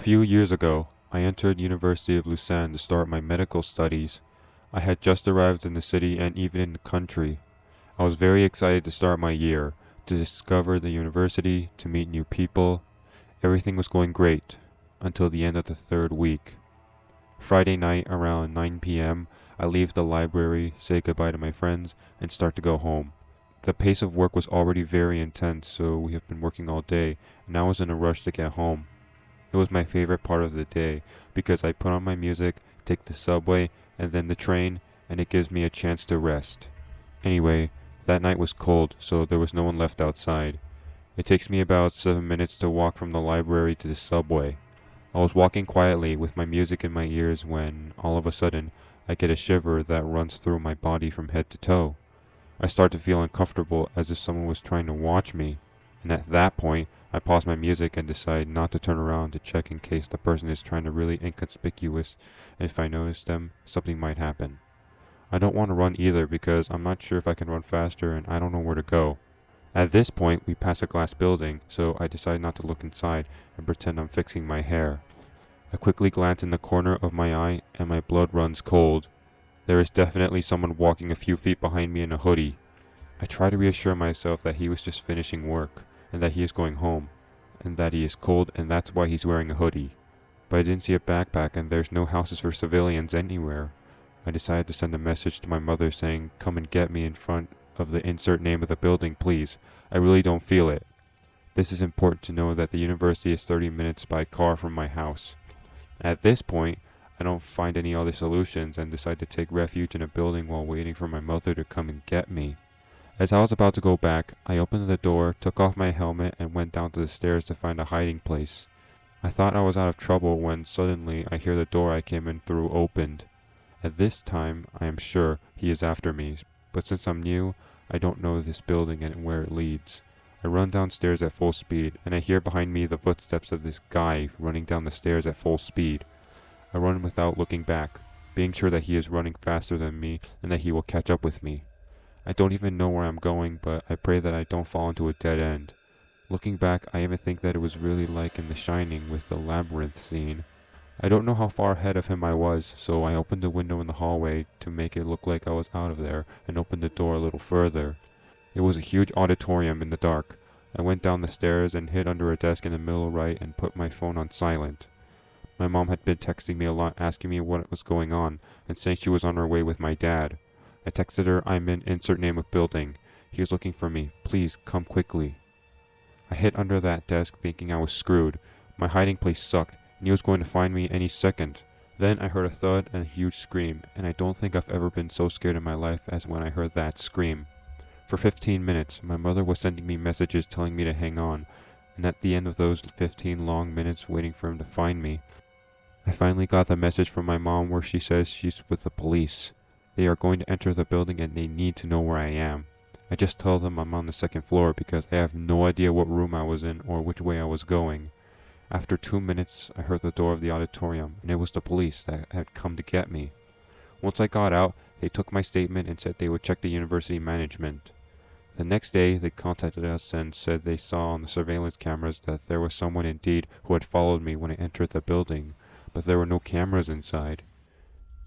few years ago, I entered University of Lausanne to start my medical studies. I had just arrived in the city and even in the country. I was very excited to start my year, to discover the university, to meet new people. Everything was going great, until the end of the third week. Friday night around 9 p.m., I leave the library, say goodbye to my friends, and start to go home. The pace of work was already very intense, so we have been working all day, and I was in a rush to get home. It was my favorite part of the day because I put on my music, take the subway, and then the train, and it gives me a chance to rest. Anyway, that night was cold, so there was no one left outside. It takes me about 7 minutes to walk from the library to the subway. I was walking quietly with my music in my ears when, all of a sudden, I get a shiver that runs through my body from head to toe. I start to feel uncomfortable as if someone was trying to watch me, and at that point, I pause my music and decide not to turn around to check in case the person is trying to really inconspicuous, and if I notice them, something might happen. I don't want to run either because I'm not sure if I can run faster and I don't know where to go. At this point, we pass a glass building, so I decide not to look inside and pretend I'm fixing my hair. I quickly glance in the corner of my eye and my blood runs cold. There is definitely someone walking a few feet behind me in a hoodie. I try to reassure myself that he was just finishing work, and that he is going home, and that he is cold and that's why he's wearing a hoodie. But I didn't see a backpack and there's no houses for civilians anywhere. I decided to send a message to my mother saying, "Come and get me in front of the insert name of the building, please. I really don't feel it." This is important to know that the university is 30 minutes by car from my house. At this point, I don't find any other solutions and decide to take refuge in a building while waiting for my mother to come and get me. As I was about to go back, I opened the door, took off my helmet, and went down to the stairs to find a hiding place. I thought I was out of trouble when suddenly I hear the door I came in through opened. At this time, I am sure he is after me, but since I'm new, I don't know this building and where it leads. I run downstairs at full speed, and I hear behind me the footsteps of this guy running down the stairs at full speed. I run without looking back, being sure that he is running faster than me and that he will catch up with me. I don't even know where I'm going, but I pray that I don't fall into a dead end. Looking back, I even think that it was really like in The Shining with the labyrinth scene. I don't know how far ahead of him I was, so I opened the window in the hallway to make it look like I was out of there and opened the door a little further. It was a huge auditorium in the dark. I went down the stairs and hid under a desk in the middle right and put my phone on silent. My mom had been texting me a lot asking me what was going on and saying she was on her way with my dad. I texted her, "I'm in insert name of building. He is looking for me. Please come quickly." I hid under that desk thinking I was screwed. My hiding place sucked, and he was going to find me any second. Then I heard a thud and a huge scream, and I don't think I've ever been so scared in my life as when I heard that scream. For 15 minutes, my mother was sending me messages telling me to hang on, and at the end of those 15 long minutes waiting for him to find me, I finally got the message from my mom where she says she's with the police. They are going to enter the building and they need to know where I am. I just tell them I'm on the second floor because I have no idea what room I was in or which way I was going. After 2 minutes, I heard the door of the auditorium, and it was the police that had come to get me. Once I got out, they took my statement and said they would check the university management. The next day, they contacted us and said they saw on the surveillance cameras that there was someone indeed who had followed me when I entered the building, but there were no cameras inside.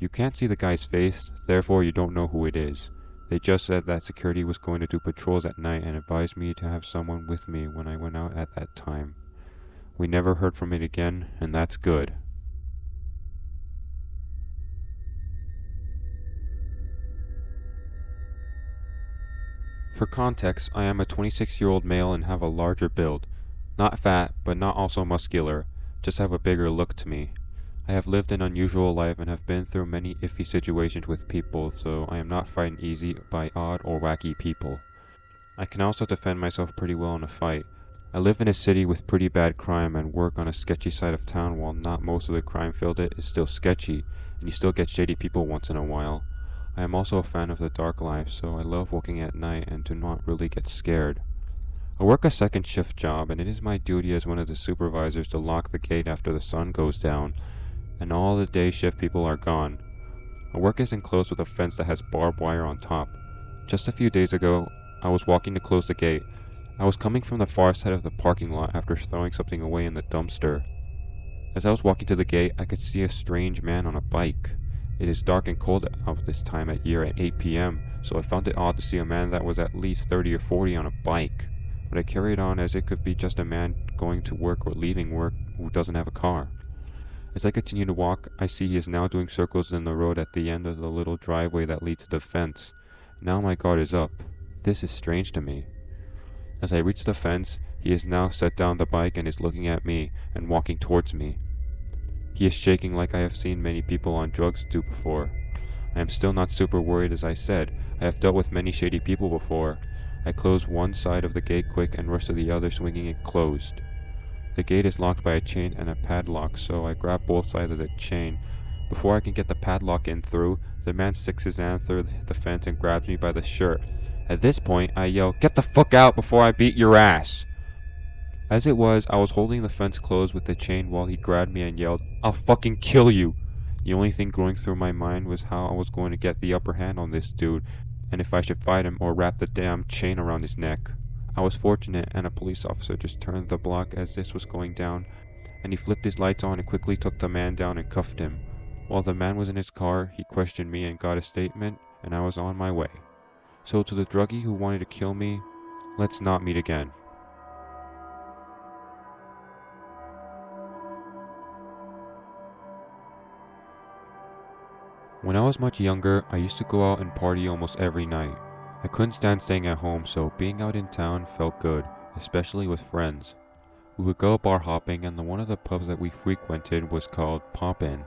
You can't see the guy's face, therefore you don't know who it is. They just said that security was going to do patrols at night and advised me to have someone with me when I went out at that time. We never heard from it again, and that's good. For context, I am a 26-year-old male and have a larger build. Not fat, but not also muscular, just have a bigger look to me. I have lived an unusual life and have been through many iffy situations with people, so I am not frightened easy by odd or wacky people. I can also defend myself pretty well in a fight. I live in a city with pretty bad crime and work on a sketchy side of town while not most of the crime filled it is still sketchy, and you still get shady people once in a while. I am also a fan of the dark life, so I love working at night and do not really get scared. I work a second shift job, and it is my duty as one of the supervisors to lock the gate after the sun goes down, and all the day shift people are gone. My work is enclosed with a fence that has barbed wire on top. Just a few days ago, I was walking to close the gate. I was coming from the far side of the parking lot after throwing something away in the dumpster. As I was walking to the gate, I could see a strange man on a bike. It is dark and cold out this time of year at 8 p.m., so I found it odd to see a man that was at least 30 or 40 on a bike. But I carried on as it could be just a man going to work or leaving work who doesn't have a car. As I continue to walk, I see he is now doing circles in the road at the end of the little driveway that leads to the fence. Now my guard is up. This is strange to me. As I reach the fence, he has now set down the bike and is looking at me and walking towards me. He is shaking like I have seen many people on drugs do before. I am still not super worried, as I said. I have dealt with many shady people before. I close one side of the gate quick and rush to the other, swinging it closed. The gate is locked by a chain and a padlock, so I grab both sides of the chain. Before I can get the padlock in through, the man sticks his hand through the fence and grabs me by the shirt. At this point, I yell, "Get the fuck out before I beat your ass!" As it was, I was holding the fence closed with the chain while he grabbed me and yelled, "I'll fucking kill you!" The only thing going through my mind was how I was going to get the upper hand on this dude, and if I should fight him or wrap the damn chain around his neck. I was fortunate, and a police officer just turned the block as this was going down, and he flipped his lights on and quickly took the man down and cuffed him. While the man was in his car, he questioned me and got a statement, and I was on my way. So to the druggie who wanted to kill me, let's not meet again. When I was much younger, I used to go out and party almost every night. I couldn't stand staying at home, so being out in town felt good, especially with friends. We would go bar hopping, and one of the pubs that we frequented was called Pop-In.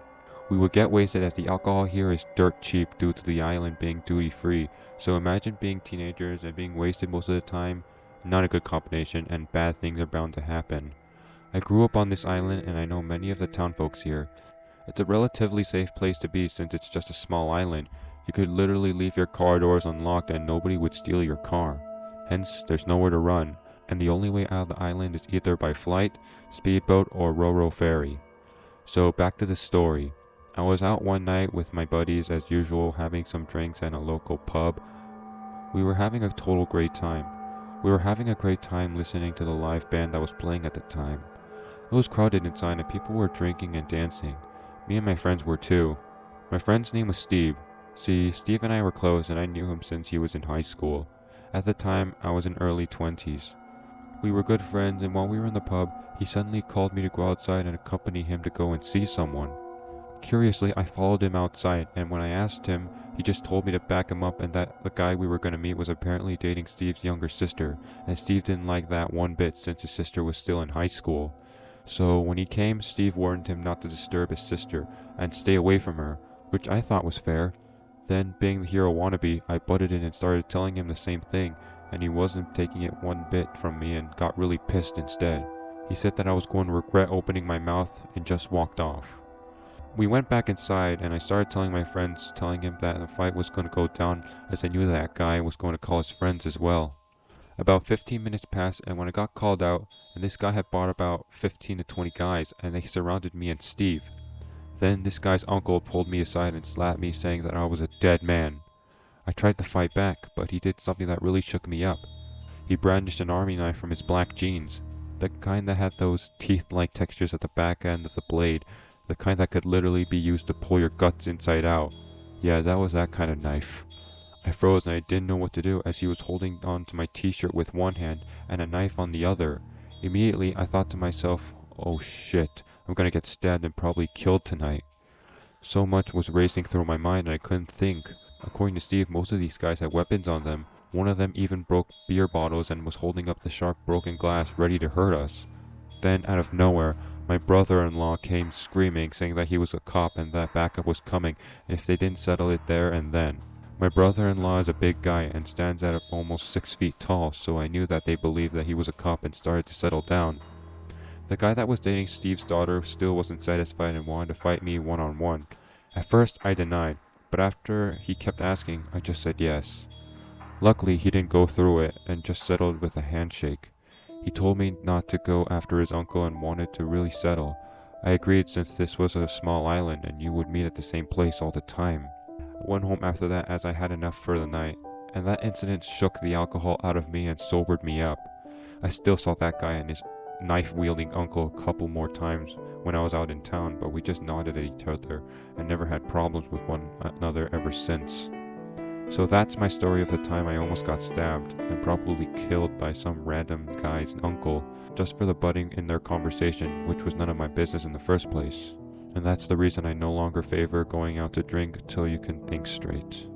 We would get wasted as the alcohol here is dirt cheap due to the island being duty free, so imagine being teenagers and being wasted most of the time. Not a good combination, and bad things are bound to happen. I grew up on this island and I know many of the town folks here. It's a relatively safe place to be since it's just a small island. You could literally leave your car doors unlocked and nobody would steal your car. Hence, there's nowhere to run, and the only way out of the island is either by flight, speedboat, or ro-ro ferry. So back to the story. I was out one night with my buddies as usual, having some drinks at a local pub. We were having a total great time. We were having a great time listening to the live band that was playing at the time. It was crowded inside and people were drinking and dancing. Me and my friends were too. My friend's name was Steve. See, Steve and I were close and I knew him since he was in high school. At the time, I was in early 20s. We were good friends, and while we were in the pub, he suddenly called me to go outside and accompany him to go and see someone. Curiously, I followed him outside, and when I asked him, he just told me to back him up and that the guy we were going to meet was apparently dating Steve's younger sister, and Steve didn't like that one bit since his sister was still in high school. So when he came, Steve warned him not to disturb his sister and stay away from her, which I thought was fair. Then, being the hero wannabe, I butted in and started telling him the same thing, and he wasn't taking it one bit from me and got really pissed instead. He said that I was going to regret opening my mouth and just walked off. We went back inside and I started telling my friends, telling him that the fight was going to go down as I knew that guy was going to call his friends as well. About 15 minutes passed, and when I got called out, and this guy had brought about 15 to 20 guys, and they surrounded me and Steve. Then this guy's uncle pulled me aside and slapped me, saying that I was a dead man. I tried to fight back, but he did something that really shook me up. He brandished an army knife from his black jeans, the kind that had those teeth-like textures at the back end of the blade, the kind that could literally be used to pull your guts inside out. Yeah, that was that kind of knife. I froze and I didn't know what to do as he was holding on to my t-shirt with one hand and a knife on the other. Immediately, I thought to myself, oh shit, I'm gonna get stabbed and probably killed tonight. So much was racing through my mind and I couldn't think. According to Steve, most of these guys had weapons on them. One of them even broke beer bottles and was holding up the sharp broken glass ready to hurt us. Then, out of nowhere, my brother-in-law came screaming, saying that he was a cop and that backup was coming if they didn't settle it there and then. My brother-in-law is a big guy and stands at almost 6 feet tall, so I knew that they believed that he was a cop and started to settle down. The guy that was dating Steve's daughter still wasn't satisfied and wanted to fight me one-on-one. At first, I denied, but after he kept asking, I just said yes. Luckily, he didn't go through it and just settled with a handshake. He told me not to go after his uncle and wanted to really settle. I agreed since this was a small island and you would meet at the same place all the time. I went home after that as I had enough for the night, and that incident shook the alcohol out of me and sobered me up. I still saw that guy and his knife-wielding uncle a couple more times when I was out in town, but we just nodded at each other and never had problems with one another ever since. So that's my story of the time I almost got stabbed and probably killed by some random guy's uncle just for the butting in their conversation, which was none of my business in the first place. And that's the reason I no longer favor going out to drink till you can think straight.